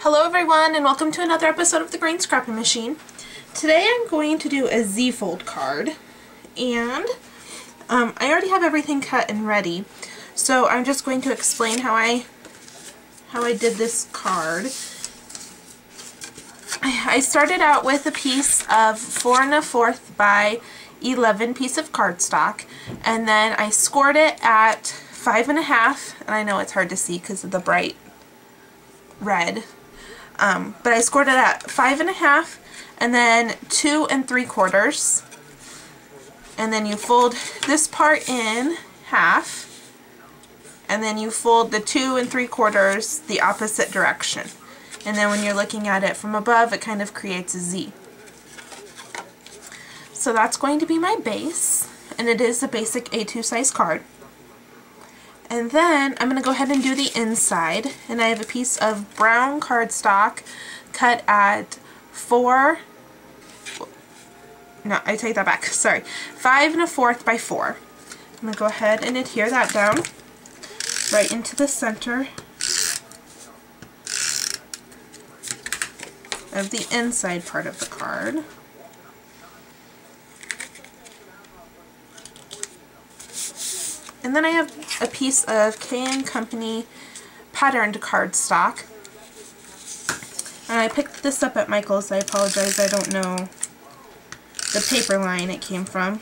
Hello everyone and welcome to another episode of the Green Scrapping Machine. Today I'm going to do a Z-fold card and I already have everything cut and ready, so I'm just going to explain how I did this card. I started out with a piece of 4 1/4 by 11 piece of cardstock, and then I scored it at 5 1/2, and I know it's hard to see because of the bright red. But I scored it at 5 1/2 and then 2 3/4, and then you fold this part in half and then you fold the 2 3/4 the opposite direction, and then when you're looking at it from above it kind of creates a Z. So that's going to be my base, and it is a basic A2 size card. And then I'm going to go ahead and do the inside, and I have a piece of brown cardstock cut at 5 1/4 by 4. I'm going to go ahead and adhere that down right into the center of the inside part of the card. And then I have a piece of K & Company patterned cardstock. And I picked this up at Michael's. I apologize, I don't know the paper line it came from.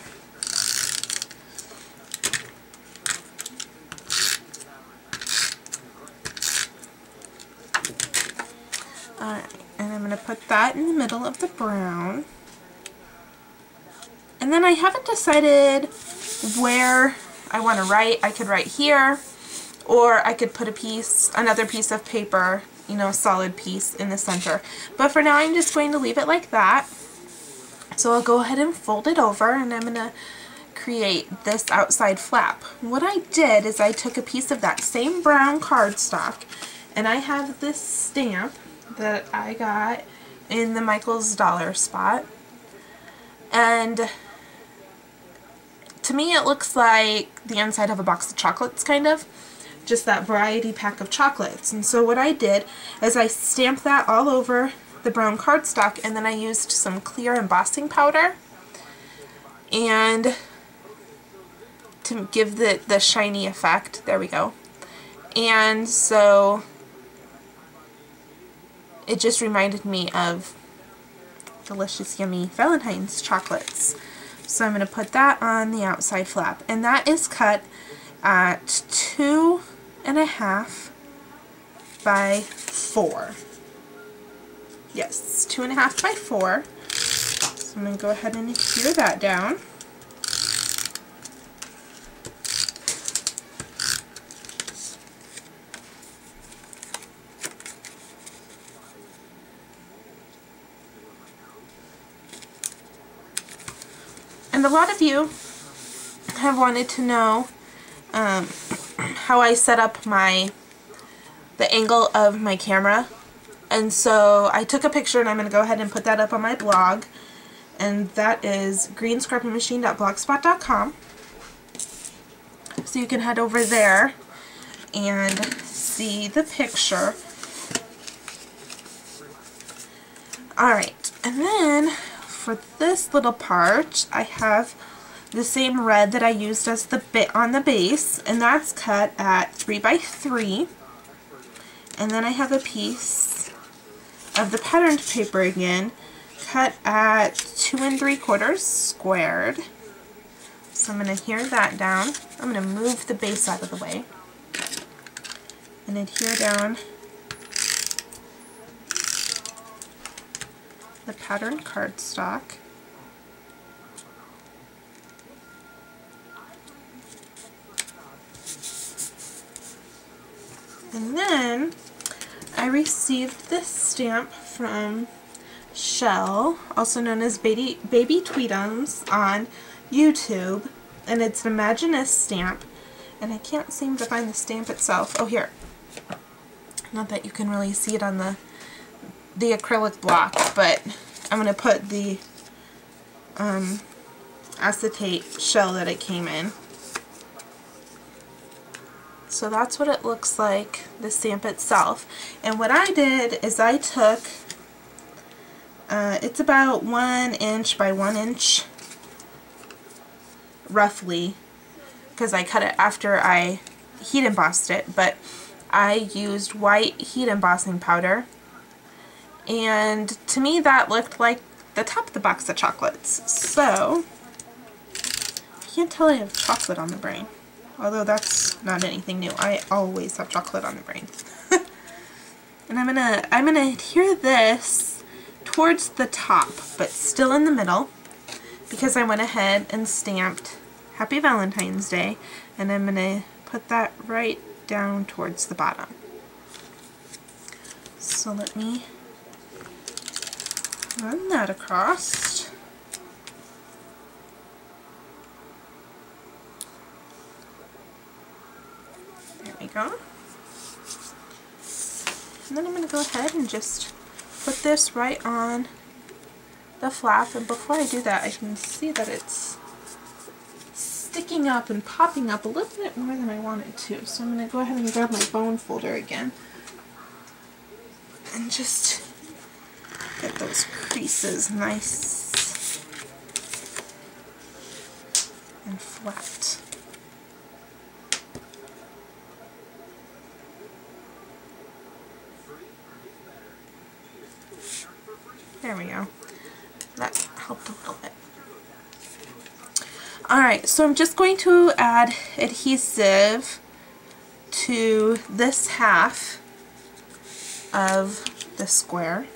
Alright, and I'm going to put that in the middle of the brown. And then I haven't decided where I want to write. I could write here, or I could put another piece of paper, solid piece in the center. But for now I'm just going to leave it like that. So I'll go ahead and fold it over, and I'm going to create this outside flap. What I did is I took a piece of that same brown cardstock, and I have this stamp that I got in the Michael's dollar spot, and to me it looks like the inside of a box of chocolates, kind of. Just that variety pack of chocolates. And so what I did is I stamped that all over the brown cardstock, and then I used some clear embossing powder and to give the shiny effect. There we go. And so it just reminded me of delicious, yummy Valentine's chocolates. So I'm going to put that on the outside flap, and that is cut at 2 1/2 by 4. Yes, 2 1/2 by 4. So I'm going to go ahead and adhere that down. And a lot of you have wanted to know how I set up the angle of my camera, and so I took a picture, and I'm going to go ahead and put that up on my blog, and that is greenscrappingmachine.blogspot.com. So you can head over there and see the picture. Alright, and then for this little part I have the same red that I used as the bit on the base, and that's cut at 3 by 3. And then I have a piece of the patterned paper again, cut at 2 3/4 squared. So I'm going to adhere that down. I'm going to move the base out of the way and adhere down the patterned cardstock. And then I received this stamp from Shell, also known as Baby Tweetums on YouTube, and it's an Imaginist stamp, and I can't seem to find the stamp itself. Oh, here. Not that you can really see it on the acrylic block, but I'm going to put the acetate shell that it came in. So that's what it looks like, the stamp itself. And what I did is I took, it's about 1 inch by 1 inch, roughly, because I cut it after I heat embossed it, but I used white heat embossing powder, and to me that looked like the top of the box of chocolates. So, I can't tell I have chocolate on the brain, although that's not anything new. I always have chocolate on the brain. And I'm gonna adhere this towards the top, but still in the middle, because I went ahead and stamped Happy Valentine's Day, and I'm gonna put that right down towards the bottom. So let me run that across. There we go. And then I'm going to go ahead and just put this right on the flap, and before I do that I can see that it's sticking up and popping up a little bit more than I want it to. So I'm going to go ahead and grab my bone folder again and just get those creases nice and flat. There we go. That helped a little bit. Alright, so I'm just going to add adhesive to this half of the square.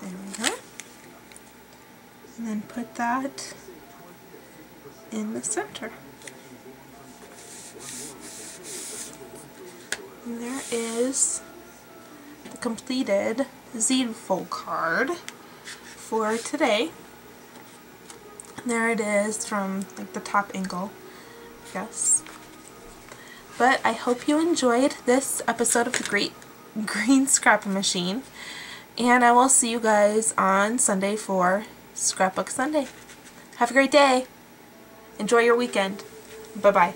There we go. And then put that in the center. And there is the completed Z-fold card for today. And there it is from like the top angle, I guess. But I hope you enjoyed this episode of the Great Green Scrapping Machine, and I will see you guys on Sunday for Scrapbook Sunday. Have a great day. Enjoy your weekend. Bye-bye.